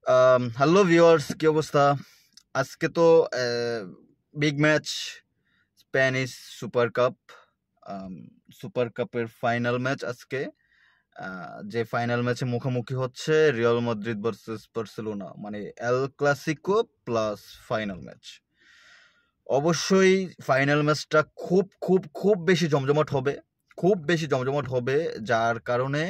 Hello viewers, কি অবস্থা? আজকে তো big match, Spanish super cup. Um, super কাপের ফাইনাল ম্যাচ আজকে। যে ফাইনাল ম্যাচে মুখোমুখি হচ্ছে রিয়াল মাদ্রিদ ভার্সেস বার্সেলোনা, মানে El Clasico plus final match. অবশ্যই ফাইনাল ম্যাচটা খুব খুব খুব বেশি জমজমাট হবে, খুব বেশি জমজমাট হবে। যার কারণে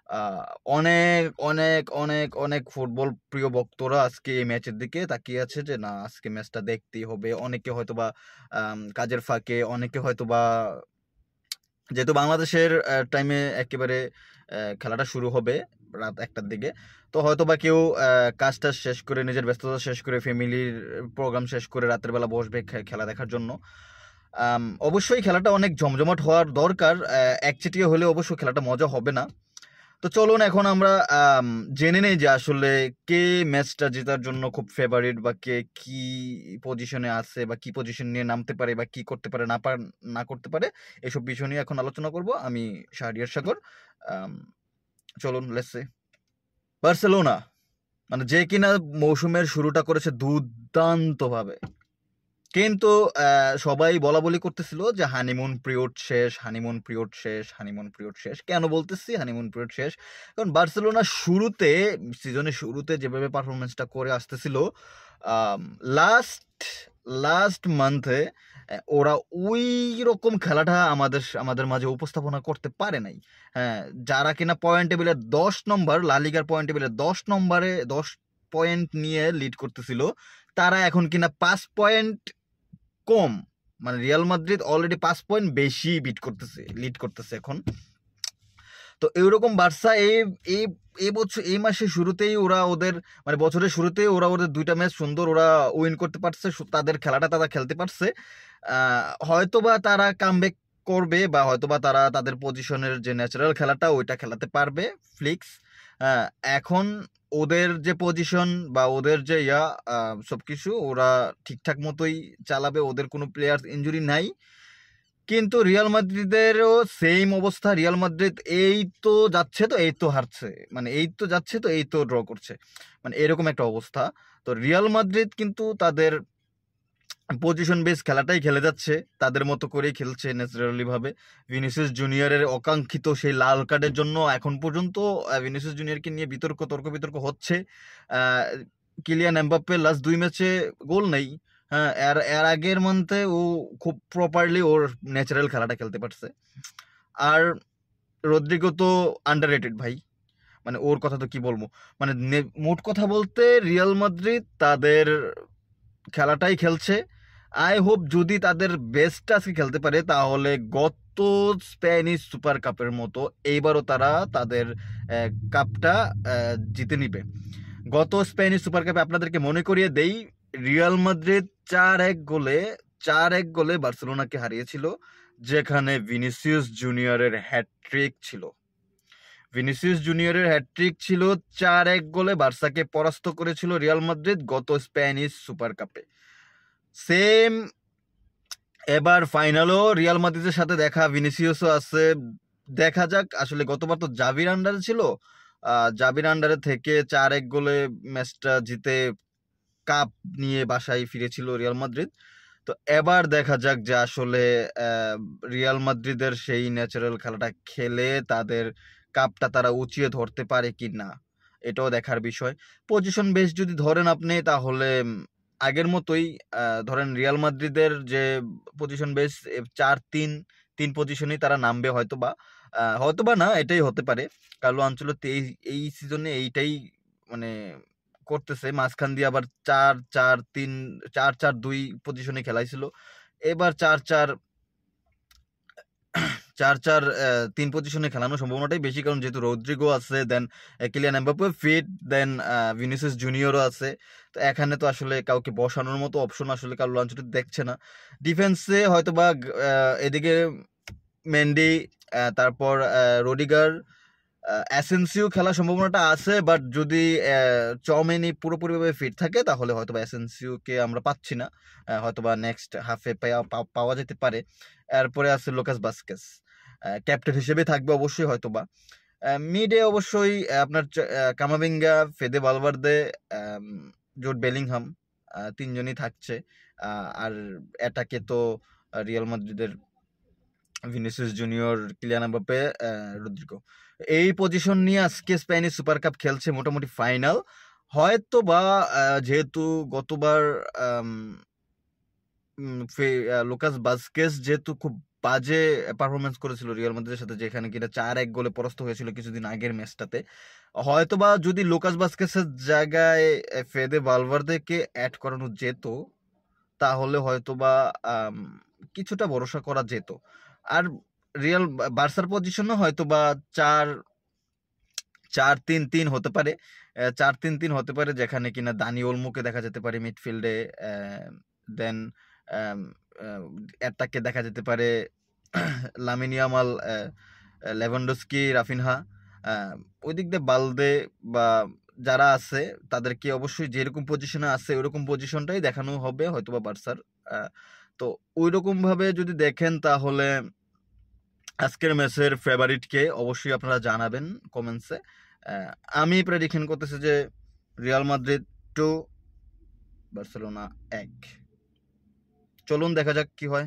আহ, অনেক অনেক অনেক অনেক ফুটবল প্রিয় ভক্তরা আজকে এই ম্যাচের দিকে তাকিয়ে আছে যে না, আজকে ম্যাচটা দেখতেই হবে। অনেকে হয়তোবা কাজের ফাঁকে, অনেকে হয়তোবা যেহেতু বাংলাদেশের টাইমে একেবারে খেলাটা শুরু হবে রাত 1টার দিকে, তো হয়তো বা কেউ কাজটা শেষ করে, নিজের ব্যস্ততা শেষ করে, ফ্যামিলির প্রোগ্রাম শেষ করে রাতের বেলা বসবে খেলা দেখার জন্য। অবশ্যই খেলাটা অনেক জমজমাট হওয়ার দরকার। একচেটিয়া হলে অবশ্য খেলাটা মজা হবে না। তো চলুন এখন আমরা জেনে নেই যে আসলে কে ম্যাচটা জেতার জন্য খুব ফেভারিট, বা কে কি পজিশনে আছে, বা কি পজিশন নিয়ে নামতে পারে, বা কি করতে পারে না করতে পারে। এসব বিষয় নিয়ে এখন আলোচনা করব আমি, শাহরিয়ার সাগর। আম, চলুন লেটস সে বার্সেলোনা, মানে যে কিনা মৌসুমের শুরুটা করেছে দুর্দান্ত ভাবে, কিন্তু সবাই বলা বলি করতেছিল যে হানিমুন পিরিয়ড শেষ, হানিমুন পিরিয়ড শেষ, হানিমুন পিরিয়ড শেষ। কেন বলতেছি হানিমুন পিরিয়ড শেষ? কারণ বার্সেলোনা শুরুতে, সিজনের শুরুতে যেভাবে পারফরমেন্সটা করে আসতেছিল, লাস্ট লাস্ট মান্থে ওরা ওই রকম খেলাটা আমাদের আমাদের মাঝে উপস্থাপনা করতে পারে নাই। হ্যাঁ, যারা কিনা পয়েন্ট টেবিলে 10 নম্বর, লা লিগার পয়েন্ট টেবিলে 10 নম্বরে 10 পয়েন্ট নিয়ে লিড করতেছিল, তারা এখন কিনা 5 পয়েন্ট কম, মানে রিয়াল মাদ্রিদ অলরেডি 5 পয়েন্ট বেশি লিড করতেছে এখন। তো এইরকম বার্সা এই এই এই বছর, এই মাসের শুরুতেই ওরা ওদের, মানে বছরের শুরুতেই ওরা ওদের 2টা ম্যাচ সুন্দর ওরা উইন করতে পারছে, তাদের খেলাটা তারা খেলতে পারছে। হয়তোবা তারা কামব্যাক করবে, বা হয়তোবা তারা তাদের পজিশনের যে ন্যাচারাল খেলাটা ওইটা খেলাতে পারবে, ফ্লিক্স। আহ, এখন ওদের যে পজিশন বা ওদের যে সবকিছু ওরা ঠিকঠাক মতোই চালাবে, ওদের কোনো প্লেয়ার ইনজুরি নাই। কিন্তু রিয়াল মাদ্রিদেরও সেম অবস্থা। রিয়াল মাদ্রিদ এই তো যাচ্ছে তো এই তো হারছে, মানে এই তো যাচ্ছে তো এই তো ড্র করছে, মানে এরকম একটা অবস্থা। তো রিয়াল মাদ্রিদ কিন্তু তাদের পজিশন বেস খেলাটাই খেলে যাচ্ছে, তাদের মতো করেই খেলছে ন্যাচারালি ভাবে। ভিনিসিয়াস জুনিয়রের অকাঙ্ক্ষিত সেই লাল কার্ডের জন্য এখন পর্যন্ত ভিনিসিয়াস জুনিয়রকে নিয়ে তর্ক বিতর্ক হচ্ছে। আহ, কিলিয়ান এমবাপ্পে লাস্ট 2 ম্যাচে গোল নেই। হ্যাঁ, এর এর আগের মান্থে ও খুব প্রপারলি ওর ন্যাচারাল খেলাটা খেলতে পারছে। আর রদ্রিগো তো আন্ডাররেটেড ভাই, মানে ওর কথা তো কি বলবো। মানে মোট কথা বলতে রিয়াল মাদ্রিদ তাদের খেলাটাই খেলছে। আই হোপ যদি তাদের বেস্টটা আজকে খেলতে পারে, তাহলে গত স্প্যানিশ সুপার কাপের মতো এইবারও তারা তাদের কাপটা জিতে নিবে। গত স্প্যানিশ সুপার কাপে আপনাদেরকে মনে করিয়ে দেই, রিয়াল মাদ্রিদ 4-1 গোলে বার্সেলোনাকে হারিয়েছিল, যেখানে ভিনিসিয়াস জুনিয়রের হ্যাটট্রিক ছিল। 4-1 গোলে বার্সাকে পরাস্ত করেছিল রিয়াল মাদ্রিদ গত স্প্যানিশ সুপার কাপে। সেম এবার ফাইনালও রিয়াল মাদ্রিদের সাথে দেখা, ভিনিসিয়াসও আছে। দেখা যাক, আসলে গতবার তো জাভির আন্ডারে ছিল, জাভির আন্ডারে থেকে 4-1 গোলে ম্যাচটা জিতে কাপ নিয়ে বাসায় ফিরেছিল রিয়াল মাদ্রিদ। তো এবার দেখা যাক যে আসলে রিয়াল মাদ্রিদের সেই ন্যাচারাল খেলাটা খেলে তাদের কাপটা তারা উঁচিয়ে ধরতে পারে কি না, এটাও দেখার বিষয়। পজিশন বেস যদি ধরেন আপনি, তাহলে আগের মতোই ধরেন রিয়াল মাদ্রিদের যে পজিশন বেস 4-3, 3 পজিশনেই তারা নামবে হয়তোবা। হয়তোবা না, এটাই হতে পারে। কার্লো আনচেলত্তি এই এই সিজনে এইটাই মানে করতেছে। মাঝখান দিয়ে আবার 4-4-3, 4-4-2 পজিশনে খেলাইছিল। এবার 4-4-3 পজিশনে খেলানোর সম্ভাবনাটাই বেশি, কারণ যেহেতু রদ্রিগো আছে, দেন কিলিয়ান এমবাপ্পে ফিট, দেন ভিনিসিয়াস জুনিয়রও আছে। তো এখানে তো আসলে কাউকে বসানোর মতো অপশন আসলে কার্লো আনচেলত্তি দেখছে না। ডিফেন্সে হয়তোবা এদিকে মেন্ডি, তারপর রোডিগার, অ্যাসেন্সিও খেলার সম্ভাবনাটা আছে। বাট যদি চমেনি পুরোপুরিভাবে ফিট থাকে, তাহলে হয়তোবা অ্যাসেন্সিওকে আমরা পাচ্ছি না, হয়তোবা নেক্সট হাফে পাওয়া যেতে পারে। এরপরে আছে লুকাস বাস্কেস, ক্যাপ্টেন হিসেবে থাকবে অবশ্যই হয়তোবা। মিডে অবশ্যই আপনার Camavinga, Fede Valverde, Jude Bellingham, তিনজনই থাকছে। আর অ্যাটাকে তো রিয়াল মাদ্রিদের Vinicius Junior, Kylian Mbappe, Rodrygo. এই পজিশন নিয়ে আজকে স্প্যানিশ সুপার কাপ খেলছে মোটামুটি ফাইনাল। হয়তো বা যেহেতু গতবার লুকাস ভাস্কেস যেহেতু খুব বাজে পারফরমেন্স করেছিল রিয়াল মাদ্রিদের সাথে, যেখানে কিনা 4-1 গোলে পরাস্ত হয়েছিল কিছুদিন আগের ম্যাচটাতে, হয়তোবা যদি লুকাস ভাস্কেসের জায়গায় ফেদে ভালভার্দেকে অ্যাড করানো যেত, তাহলে হয়তোবা কিছুটা ভরসা করা যেত। আর রিয়াল বার্সার পজিশনও হয়তোবা 4-4-3-3 হতে পারে, 4-3-3 হতে পারে, যেখানে কিনা দানি ওলমোকে দেখা যেতে পারে মিডফিল্ডে, দেন অ্যাটাকে দেখা যেতে পারে লামিন ইয়ামাল, লেভানডস্কি, রাফিনহা। ওই দিক দিয়ে বালদে বা যারা আছে তাদেরকে অবশ্যই যেরকম পজিশনে আছে ওইরকম পজিশনটাই দেখানো হবে হয়তোবা বার্সার। তো ওই রকম ভাবে যদি দেখেন তাহলে আজকের ম্যাচের ফেভারিটকে অবশ্যই আপনারা জানাবেন কমেন্টসে। আমি প্রেডিকশন করতেছি যে রিয়াল মাদ্রিদ 2, বার্সেলোনা 1। চলুন দেখা যাক কি হয়।